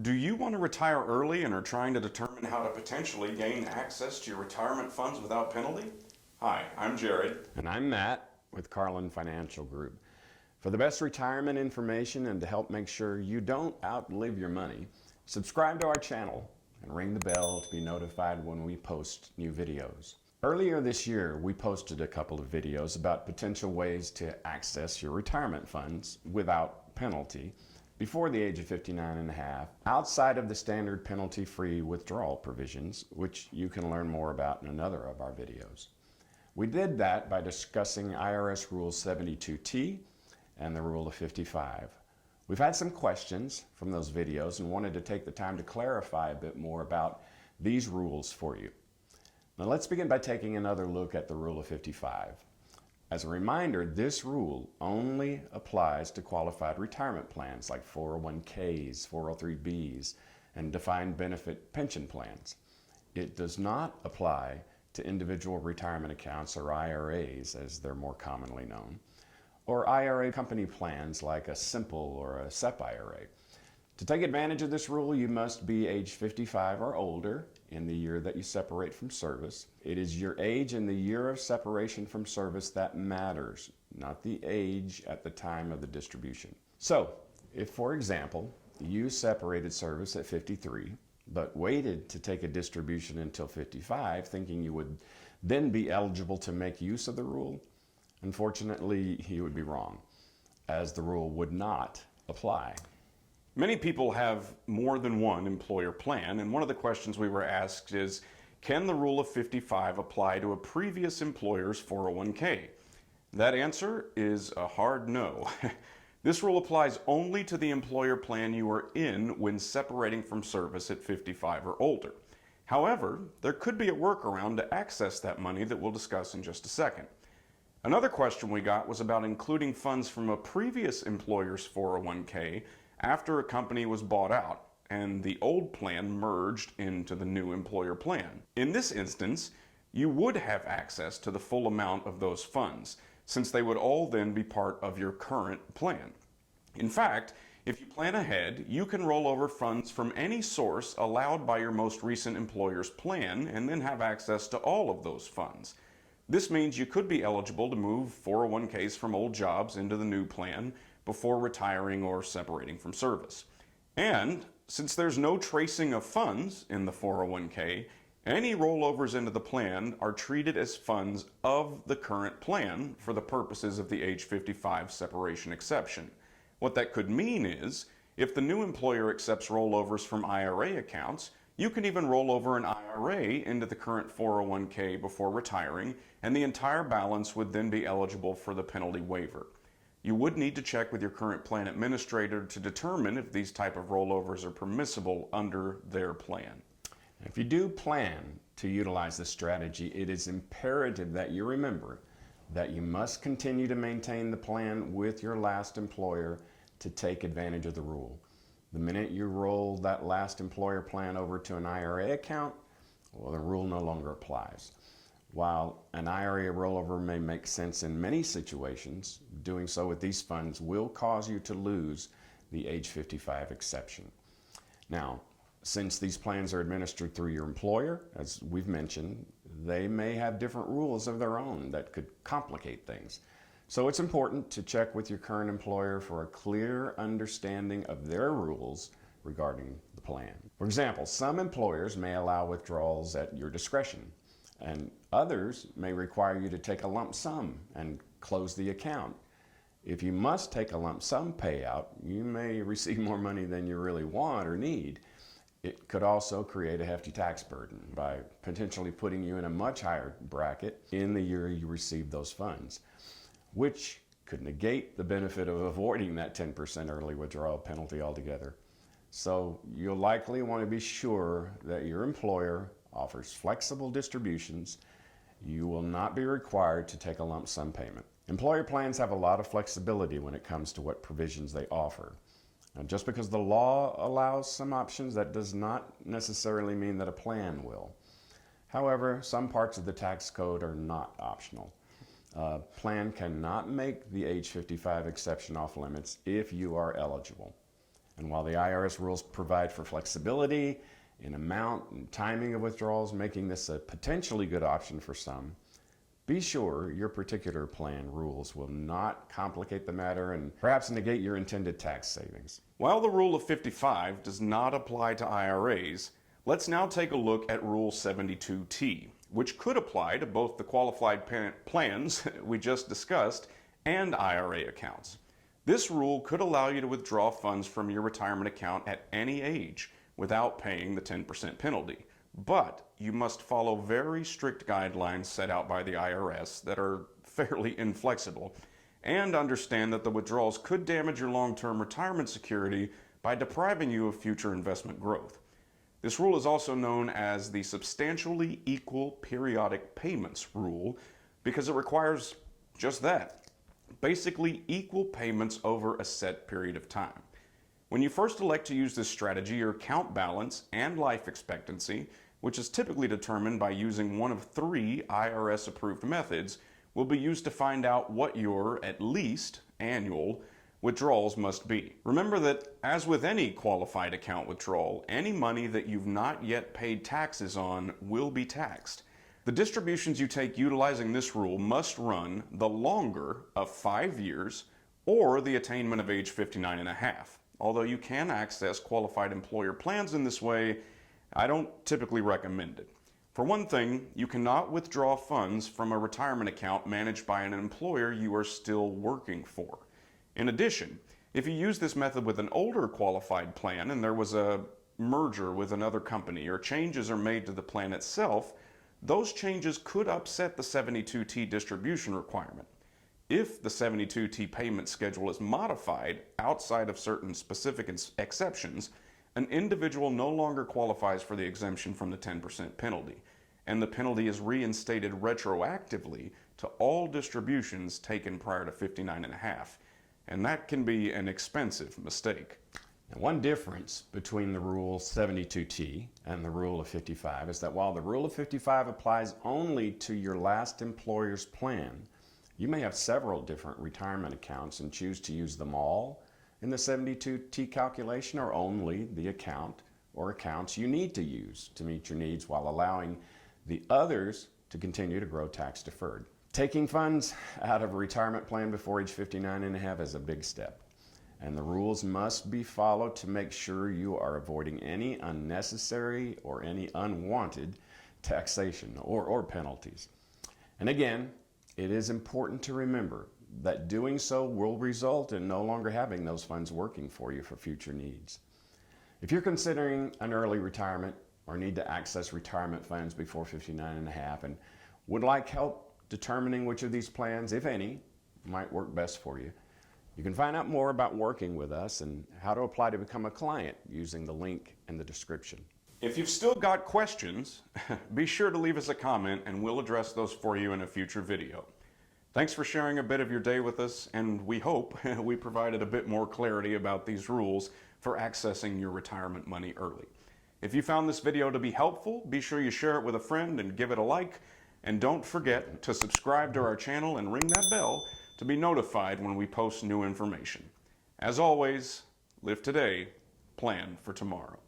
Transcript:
Do you want to retire early and are trying to determine how to potentially gain access to your retirement funds without penalty? Hi, I'm Jared. And I'm Matt with Carlin Financial Group. For the best retirement information and to help make sure you don't outlive your money, subscribe to our channel and ring the bell to be notified when we post new videos. Earlier this year, we posted a couple of videos about potential ways to access your retirement funds without penalty before the age of 59 and a half, outside of the standard penalty-free withdrawal provisions, which you can learn more about in another of our videos. We did that by discussing IRS Rule 72T and the Rule of 55. We've had some questions from those videos and wanted to take the time to clarify a bit more about these rules for you. Now let's begin by taking another look at the Rule of 55. As a reminder, this rule only applies to qualified retirement plans like 401ks, 403bs, and defined benefit pension plans. It does not apply to individual retirement accounts, or IRAs as they're more commonly known, or IRA company plans like a simple or a SEP IRA. To take advantage of this rule, you must be age 55 or older in the year that you separate from service. It is your age in the year of separation from service that matters, not the age at the time of the distribution. So, if, for example, you separated service at 53, but waited to take a distribution until 55, thinking you would then be eligible to make use of the rule, unfortunately, you would be wrong, as the rule would not apply. Many people have more than one employer plan, and one of the questions we were asked is, can the Rule of 55 apply to a previous employer's 401k? That answer is a hard no. This rule applies only to the employer plan you are in when separating from service at 55 or older. However, there could be a workaround to access that money that we'll discuss in just a second. Another question we got was about including funds from a previous employer's 401k after a company was bought out and the old plan merged into the new employer plan. In this instance, you would have access to the full amount of those funds, since they would all then be part of your current plan. In fact, if you plan ahead, you can roll over funds from any source allowed by your most recent employer's plan and then have access to all of those funds. This means you could be eligible to move 401ks from old jobs into the new plan before retiring or separating from service. And since there's no tracing of funds in the 401k, any rollovers into the plan are treated as funds of the current plan for the purposes of the age 55 separation exception. What that could mean is, if the new employer accepts rollovers from IRA accounts, you can even roll over an IRA into the current 401k before retiring, and the entire balance would then be eligible for the penalty waiver. You would need to check with your current plan administrator to determine if these type of rollovers are permissible under their plan. If you do plan to utilize this strategy, it is imperative that you remember that you must continue to maintain the plan with your last employer to take advantage of the rule. The minute you roll that last employer plan over to an IRA account, well, the rule no longer applies. While an IRA rollover may make sense in many situations, doing so with these funds will cause you to lose the age 55 exception. Now, since these plans are administered through your employer, as we've mentioned, they may have different rules of their own that could complicate things. So it's important to check with your current employer for a clear understanding of their rules regarding the plan. For example, some employers may allow withdrawals at your discretion, and others may require you to take a lump sum and close the account. If you must take a lump sum payout, you may receive more money than you really want or need. It could also create a hefty tax burden by potentially putting you in a much higher bracket in the year you receive those funds, which could negate the benefit of avoiding that 10% early withdrawal penalty altogether. So you'll likely want to be sure that your employer offers flexible distributions. You will not be required to take a lump sum payment. Employer plans have a lot of flexibility when it comes to what provisions they offer. And just because the law allows some options, that does not necessarily mean that a plan will. However, some parts of the tax code are not optional. A plan cannot make the age 55 exception off limits if you are eligible. And while the IRS rules provide for flexibility in amount and timing of withdrawals, making this a potentially good option for some, be sure your particular plan rules will not complicate the matter and perhaps negate your intended tax savings. While the Rule of 55 does not apply to IRAs, let's now take a look at Rule 72T, which could apply to both the qualified plans we just discussed and IRA accounts. This rule could allow you to withdraw funds from your retirement account at any age without paying the 10% penalty. But you must follow very strict guidelines set out by the IRS that are fairly inflexible, and understand that the withdrawals could damage your long-term retirement security by depriving you of future investment growth. This rule is also known as the substantially equal periodic payments rule because it requires just that, basically equal payments over a set period of time. When you first elect to use this strategy, your account balance and life expectancy, which is typically determined by using one of 3 IRS-approved methods, will be used to find out what your, at least, annual withdrawals must be. Remember that, as with any qualified account withdrawal, any money that you've not yet paid taxes on will be taxed. The distributions you take utilizing this rule must run the longer of 5 years or the attainment of age 59 and a half. Although you can access qualified employer plans in this way, I don't typically recommend it. For one thing, you cannot withdraw funds from a retirement account managed by an employer you are still working for. In addition, if you use this method with an older qualified plan and there was a merger with another company or changes are made to the plan itself, those changes could upset the 72T distribution requirement. If the 72T payment schedule is modified outside of certain specific exceptions, an individual no longer qualifies for the exemption from the 10% penalty, and the penalty is reinstated retroactively to all distributions taken prior to 59 and a half, and that can be an expensive mistake. Now, one difference between the Rule 72T and the Rule of 55 is that while the Rule of 55 applies only to your last employer's plan, you may have several different retirement accounts and choose to use them all in the 72T calculation or only the account or accounts you need to use to meet your needs while allowing the others to continue to grow tax deferred. Taking funds out of a retirement plan before age 59 and a half is a big step, and the rules must be followed to make sure you are avoiding any unnecessary or any unwanted taxation or penalties. And again, it is important to remember that doing so will result in no longer having those funds working for you for future needs. If you're considering an early retirement or need to access retirement funds before 59 and a half and would like help determining which of these plans, if any, might work best for you, you can find out more about working with us and how to apply to become a client using the link in the description. If you've still got questions, be sure to leave us a comment and we'll address those for you in a future video. Thanks for sharing a bit of your day with us, and we hope we provided a bit more clarity about these rules for accessing your retirement money early. If you found this video to be helpful, be sure you share it with a friend and give it a like, and don't forget to subscribe to our channel and ring that bell to be notified when we post new information. As always, live today, plan for tomorrow.